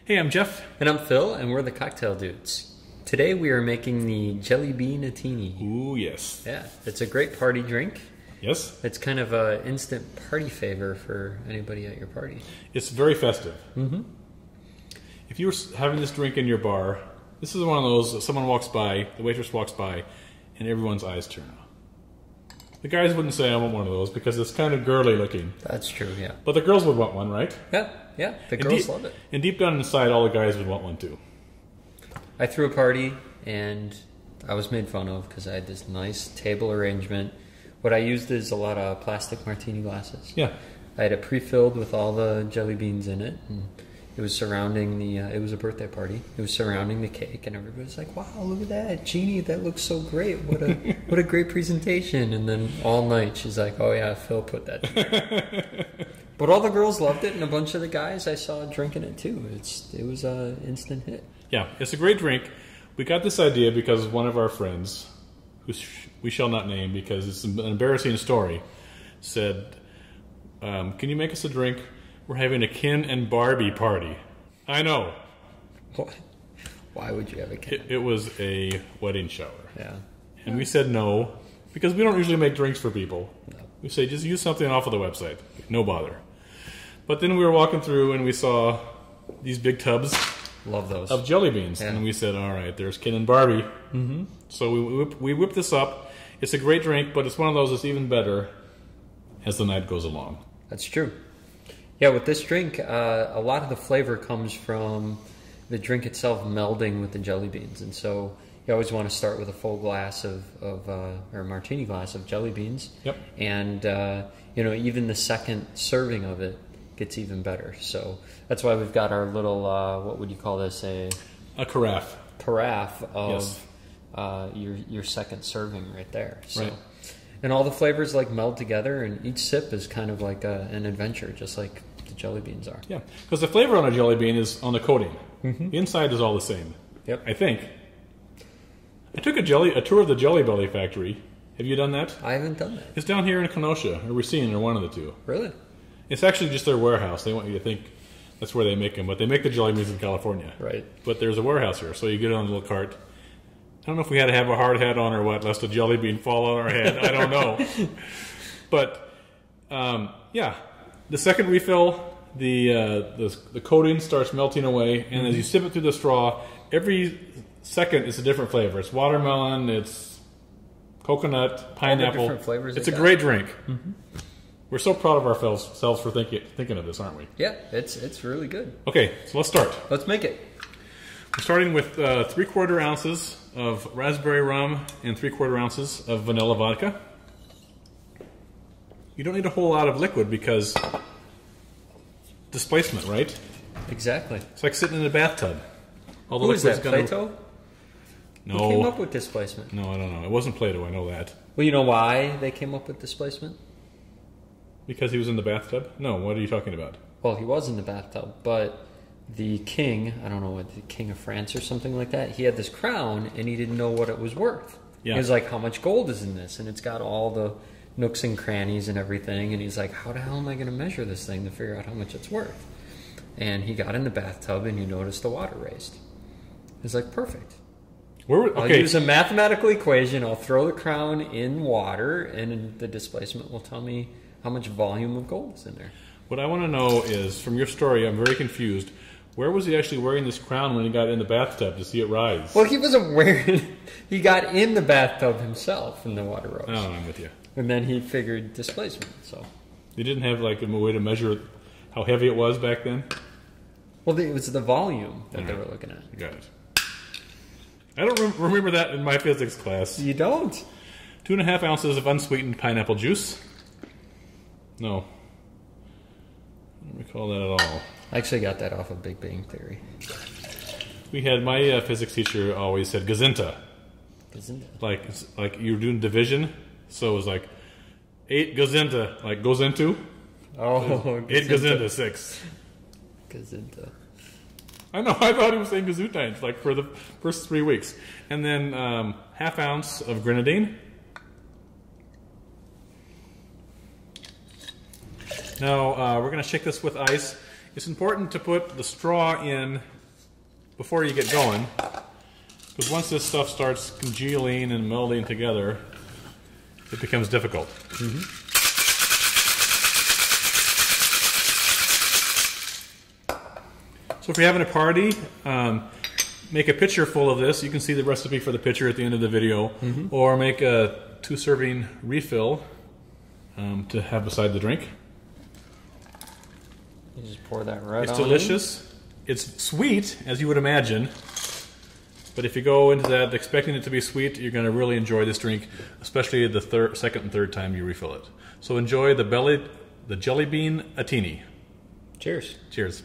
Hey, I'm Jeff. And I'm Phil, and we're the Cocktail Dudes. Today we are making the Jelly Bean-itini. Ooh, yes. Yeah, it's a great party drink. Yes? It's kind of an instant party favor for anybody at your party. It's very festive. Mm-hmm. If you were having this drink in your bar, this is one of those, someone walks by, the waitress walks by, and everyone's eyes turn on. The guys wouldn't say I want one of those because it's kind of girly looking. That's true, yeah. But the girls would want one, right? Yeah, the girls love it. And deep down inside, all the guys would want one too. I threw a party, and I was made fun of because I had this nice table arrangement. What I used is a lot of plastic martini glasses. Yeah. I had it pre-filled with all the jelly beans in it, and it was surrounding the, it was a birthday party. It was surrounding the cake, and everybody's like, wow, look at that. Jeannie, that looks so great. What a great presentation. And then all night, she's like, oh yeah, Phil put that together. But all the girls loved it, and a bunch of the guys I saw drinking it too. It was an instant hit. Yeah, it's a great drink. We got this idea because one of our friends, who we shall not name because it's an embarrassing story, said, can you make us a drink? We're having a Ken and Barbie party. I know. Why would you have a Ken? It was a wedding shower. Yeah. And we said no, because we don't usually make drinks for people. No. We say, just use something off of the website. No bother. But then we were walking through and we saw these big tubs. Love those. Of jelly beans. Yeah. And we said, all right, there's Ken and Barbie. Mm-hmm. So we whipped this up. It's a great drink, but it's one of those that's even better as the night goes along. That's true. Yeah, with this drink, a lot of the flavor comes from the drink itself melding with the jelly beans. And so you always want to start with a full glass or a martini glass of jelly beans. Yep. And, even the second serving of it gets even better. So that's why we've got our little, what would you call this? A carafe. Carafe of yes. Your second serving right there. So. Right. And all the flavors like meld together, and each sip is kind of like an adventure, just like the jelly beans are. Yeah, because the flavor on a jelly bean is on the coating. Mm-hmm. The inside is all the same. Yep. I think. I took a tour of the Jelly Belly factory. Have you done that? I haven't done that. It's down here in Kenosha, or Racine, or one of the two. Really? It's actually just their warehouse. They want you to think that's where they make them, but they make the jelly beans in California. Right. But there's a warehouse here, so you get on a little cart. I don't know if we had to have a hard hat on or what, lest a jelly bean fall on our head. I don't know. But, yeah, the second refill, the coating starts melting away, and as you sip it through the straw, every second is a different flavor. It's watermelon, it's coconut, pineapple. All the different flavors. It's a great drink. Mm-hmm. We're so proud of ourselves for thinking of this, aren't we? Yeah, it's really good. Okay, so let's start. Let's make it. We're starting with 3/4 ounces of raspberry rum and 3/4 ounces of vanilla vodka. You don't need a whole lot of liquid because displacement, right? Exactly. It's like sitting in a bathtub. All the Who is that, gonna... Plato? No. Who came up with displacement? No, I don't know. It wasn't Plato, I know that. Well, you know why they came up with displacement? Because he was in the bathtub? No, what are you talking about? Well, he was in the bathtub, but the king, I don't know, what, the king of France or something like that, he had this crown and he didn't know what it was worth. Yeah. He was like, how much gold is in this? And it's got all the nooks and crannies and everything. And he's like, how the hell am I going to measure this thing to figure out how much it's worth? And he got in the bathtub and you noticed the water raised. He's like, perfect. I'll use a mathematical equation. I'll throw the crown in water and the displacement will tell me how much volume of gold is in there. What I want to know is, from your story, I'm very confused. Where was he actually wearing this crown when he got in the bathtub to see it rise? Well, he wasn't wearing... He got in the bathtub himself and the water rose. Oh, I'm with you. And then he figured displacement, so... They didn't have like a way to measure how heavy it was back then? Well, it was the volume that they were looking at. Got it. I don't remember that in my physics class. You don't? 2.5 ounces of unsweetened pineapple juice. No. I don't recall that at all. I actually got that off of Big Bang Theory. We had, my physics teacher always said gazinta. Gazinta? Like you were doing division, so it was like 8 gazinta, like goes into. Oh, 8 gazinta 6. Gazinta. I know, I thought he was saying gesundheit, like for the first 3 weeks. And then 1/2 ounce of grenadine. Now, we're going to shake this with ice. It's important to put the straw in before you get going, because once this stuff starts congealing and melding together, it becomes difficult. So if you're having a party, make a pitcher full of this. You can see the recipe for the pitcher at the end of the video, or make a 2-serving refill to have beside the drink. You just pour that right on. It's delicious. It's sweet, as you would imagine. But if you go into that expecting it to be sweet, you're going to really enjoy this drink, especially the second and third time you refill it. So enjoy the Jelly Bean-itini. Cheers. Cheers.